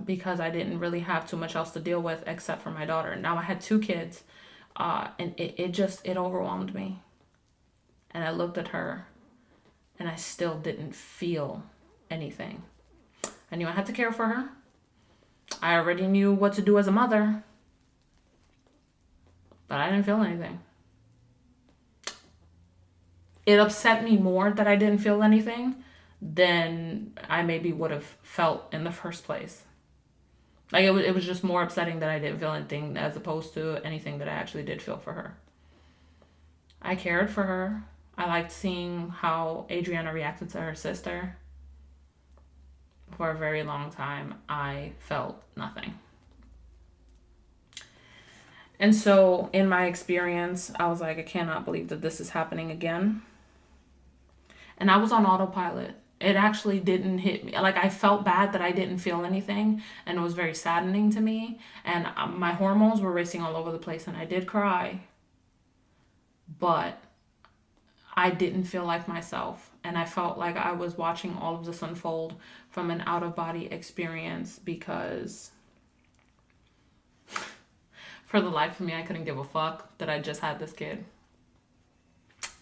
because I didn't really have too much else to deal with except for my daughter. Now I had two kids, and it overwhelmed me. And I looked at her, and I still didn't feel anything. I knew I had to care for her. I already knew what to do as a mother, but I didn't feel anything. It upset me more that I didn't feel anything than I maybe would have felt in the first place. Like it was just more upsetting that I didn't feel anything as opposed to anything that I actually did feel for her. I cared for her. I liked seeing how Adriana reacted to her sister. For a very long time, I felt nothing. And so, in my experience, I was like, I cannot believe that this is happening again. And I was on autopilot. It actually didn't hit me. Like, I felt bad that I didn't feel anything, and it was very saddening to me. And my hormones were racing all over the place, and I did cry. But I didn't feel like myself. And I felt like I was watching all of this unfold from an out-of-body experience because for the life of me, I couldn't give a fuck that I just had this kid.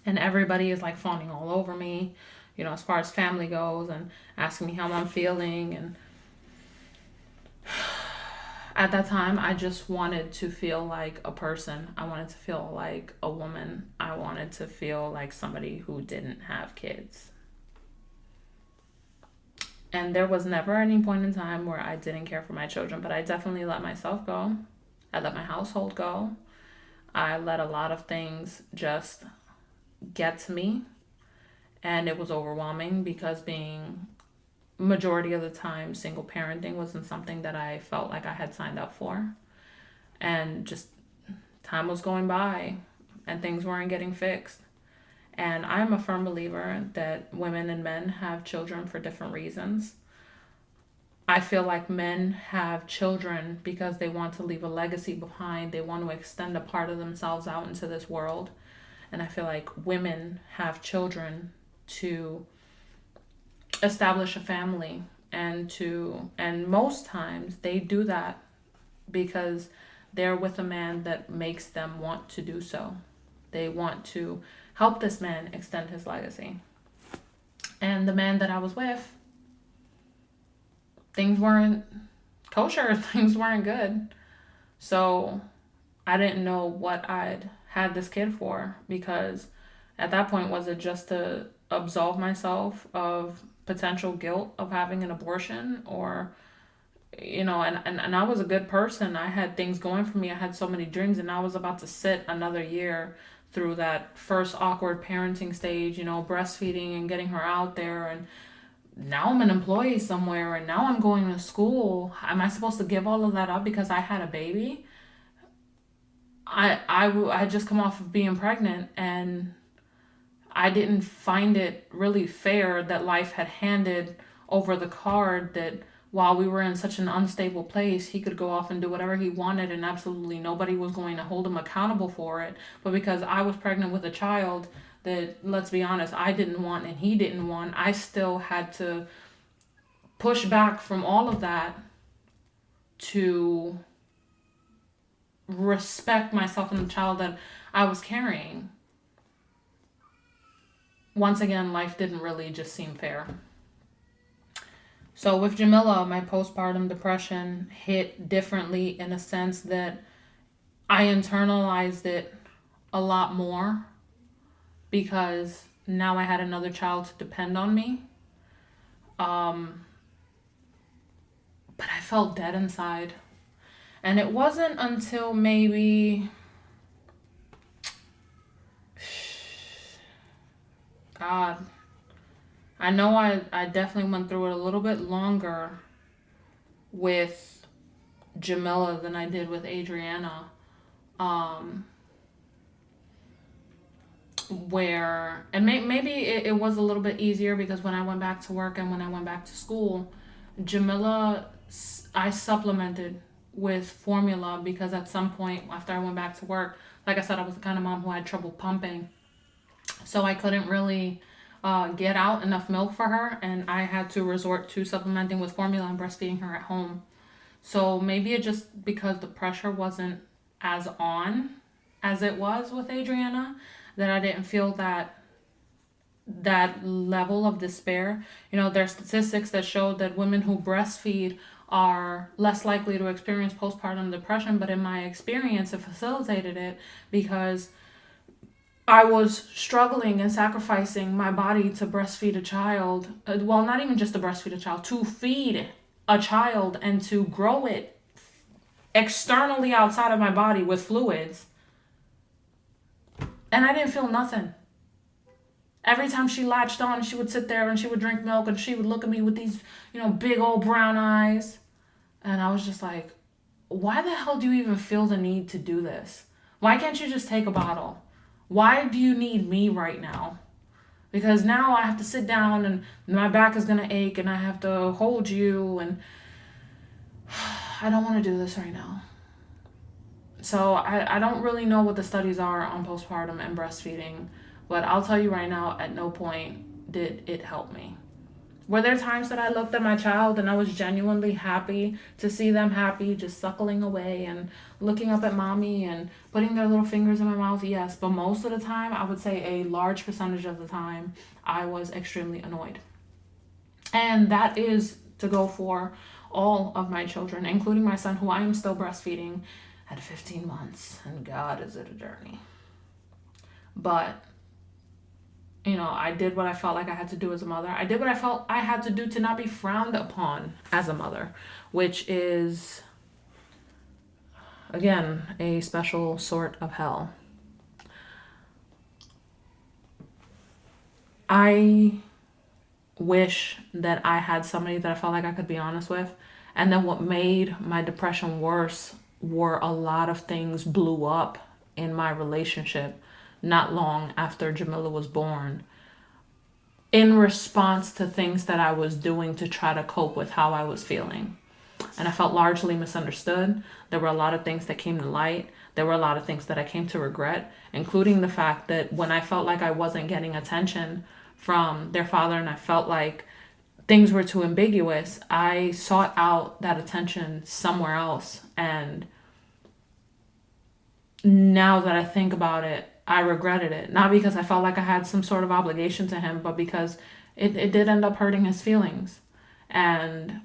And everybody is like fawning all over me, you know, as far as family goes, and asking me how I'm feeling. And at that time, I just wanted to feel like a person. I wanted to feel like a woman. I wanted to feel like somebody who didn't have kids. And there was never any point in time where I didn't care for my children, but I definitely let myself go. I let my household go. I let a lot of things just get to me. And it was overwhelming because being majority of the time single parenting wasn't something that I felt like I had signed up for. And just time was going by and things weren't getting fixed. And I'm a firm believer that women and men have children for different reasons. I feel like men have children because they want to leave a legacy behind. They want to extend a part of themselves out into this world. And I feel like women have children to establish a family and most times they do that because they're with a man that makes them want to do so. They want to help this man extend his legacy. And the man that I was with, things weren't kosher, things weren't good. So I didn't know what I'd had this kid for, because at that point, was it just to absolve myself of potential guilt of having an abortion? Or, you know, and I was a good person. I had things going for me. I had so many dreams, and I was about to sit another year through that first awkward parenting stage, you know, breastfeeding and getting her out there. And now I'm an employee somewhere, and now I'm going to school. Am I supposed to give all of that up because I had a baby? I just come off of being pregnant, and I didn't find it really fair that life had handed over the card that while we were in such an unstable place, he could go off and do whatever he wanted, and absolutely nobody was going to hold him accountable for it. But because I was pregnant with a child that, let's be honest, I didn't want and he didn't want, I still had to push back from all of that to respect myself and the child that I was carrying. Once again, life didn't really just seem fair. So with Jamila, my postpartum depression hit differently in a sense that I internalized it a lot more because now I had another child to depend on me. But I felt dead inside. And it wasn't until maybe, God, I know I definitely went through it a little bit longer with Jamila than I did with Adriana. Where, and maybe it was a little bit easier because when I went back to work and when I went back to school, Jamila, I supplemented with formula because at some point after I went back to work, like I said, I was the kind of mom who had trouble pumping. So I couldn't really get out enough milk for her, and I had to resort to supplementing with formula and breastfeeding her at home. So maybe it just because the pressure wasn't as on as it was with Adriana, that I didn't feel that level of despair. There's statistics that show that women who breastfeed are less likely to experience postpartum depression, but in my experience, it facilitated it because I was struggling and sacrificing my body to breastfeed a child. Well, not even just to breastfeed a child, to feed a child and to grow it externally outside of my body with fluids. And I didn't feel nothing. Every time she latched on, she would sit there and she would drink milk and she would look at me with these, big old brown eyes. And I was just like, why the hell do you even feel the need to do this? Why can't you just take a bottle? Why do you need me right now? Because now I have to sit down and my back is going to ache and I have to hold you and I don't want to do this right now. So I don't really know what the studies are on postpartum and breastfeeding, but I'll tell you right now, at no point did it help me. Were there times that I looked at my child and I was genuinely happy to see them happy, just suckling away and looking up at mommy and putting their little fingers in my mouth? Yes, but most of the time, I would say a large percentage of the time, I was extremely annoyed. And that is to go for all of my children, including my son, who I am still breastfeeding at 15 months. And God, is it a journey. But I did what I felt like I had to do as a mother. I did what I felt I had to do to not be frowned upon as a mother, which is, again, a special sort of hell. I wish that I had somebody that I felt like I could be honest with. And then what made my depression worse were a lot of things blew up in my relationship not long after Jamila was born, in response to things that I was doing to try to cope with how I was feeling. And I felt largely misunderstood. There were a lot of things that came to light. There were a lot of things that I came to regret, including the fact that when I felt like I wasn't getting attention from their father and I felt like things were too ambiguous, I sought out that attention somewhere else. And now that I think about it, I regretted it. Not because I felt like I had some sort of obligation to him, but because it did end up hurting his feelings. And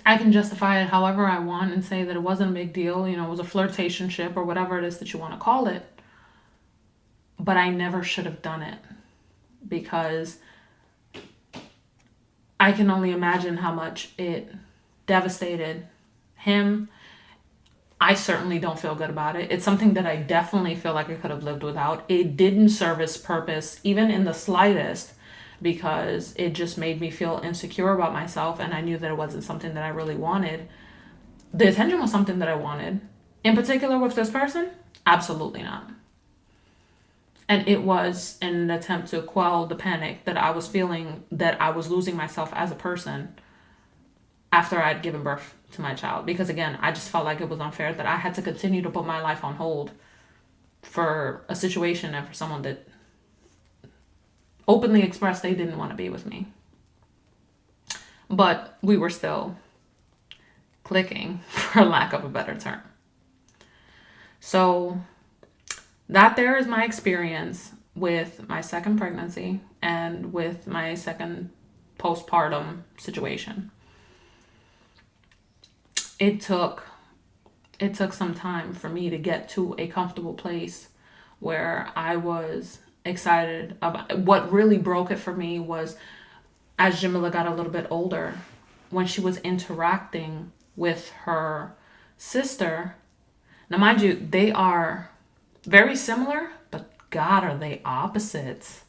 I can justify it however I want and say that it wasn't a big deal. It was a flirtationship or whatever it is that you want to call it. But I never should have done it, because I can only imagine how much it devastated him. I certainly don't feel good about it. It's something that I definitely feel like I could have lived without. It didn't serve its purpose, even in the slightest, because it just made me feel insecure about myself, and I knew that it wasn't something that I really wanted. The attention was something that I wanted. In particular with this person, absolutely not. And it was an attempt to quell the panic that I was feeling, that I was losing myself as a person after I'd given birth to my child. Because again, I just felt like it was unfair that I had to continue to put my life on hold for a situation and for someone that openly expressed they didn't want to be with me. But we were still clicking, for lack of a better term. So that there is my experience with my second pregnancy and with my second postpartum situation. It took some time for me to get to a comfortable place where I was excited about. What really broke it for me was as Jamila got a little bit older, when she was interacting with her sister. Now, mind you, they are very similar, but God, are they opposites.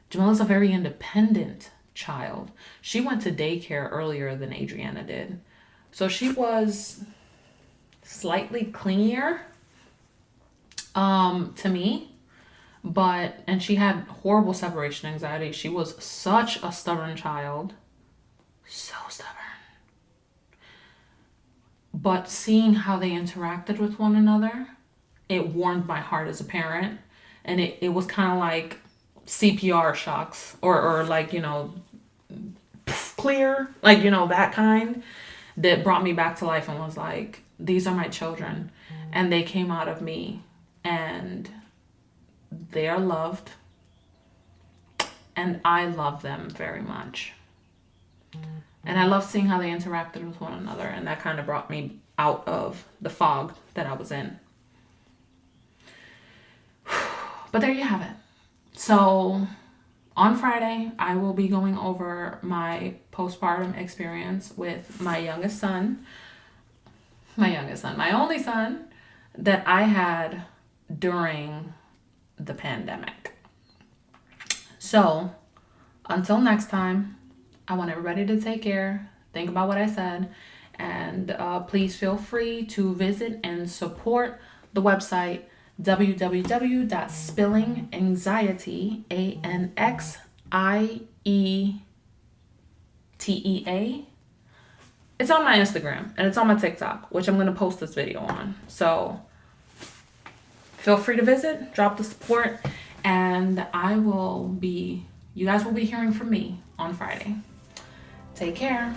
Jamila's a very independent child. She went to daycare earlier than Adriana did. So she was slightly clingier to me, and she had horrible separation anxiety. She was such a stubborn child. So stubborn. But seeing how they interacted with one another, it warmed my heart as a parent. And it was kind of like CPR shocks or like, clear, like, that kind. that brought me back to life and was like, these are my children and they came out of me and they are loved and I love them very much. And I love seeing how they interacted with one another, and that kind of brought me out of the fog that I was in. But there you have it. So on Friday, I will be going over my postpartum experience with my only son that I had during the pandemic. So until next time, I want everybody to take care, think about what I said, and please feel free to visit and support the website www.spillinganxietea. It's on my Instagram and it's on my TikTok, which I'm going to post this video on. So feel free to visit, drop the support, and you guys will be hearing from me on Friday. Take care.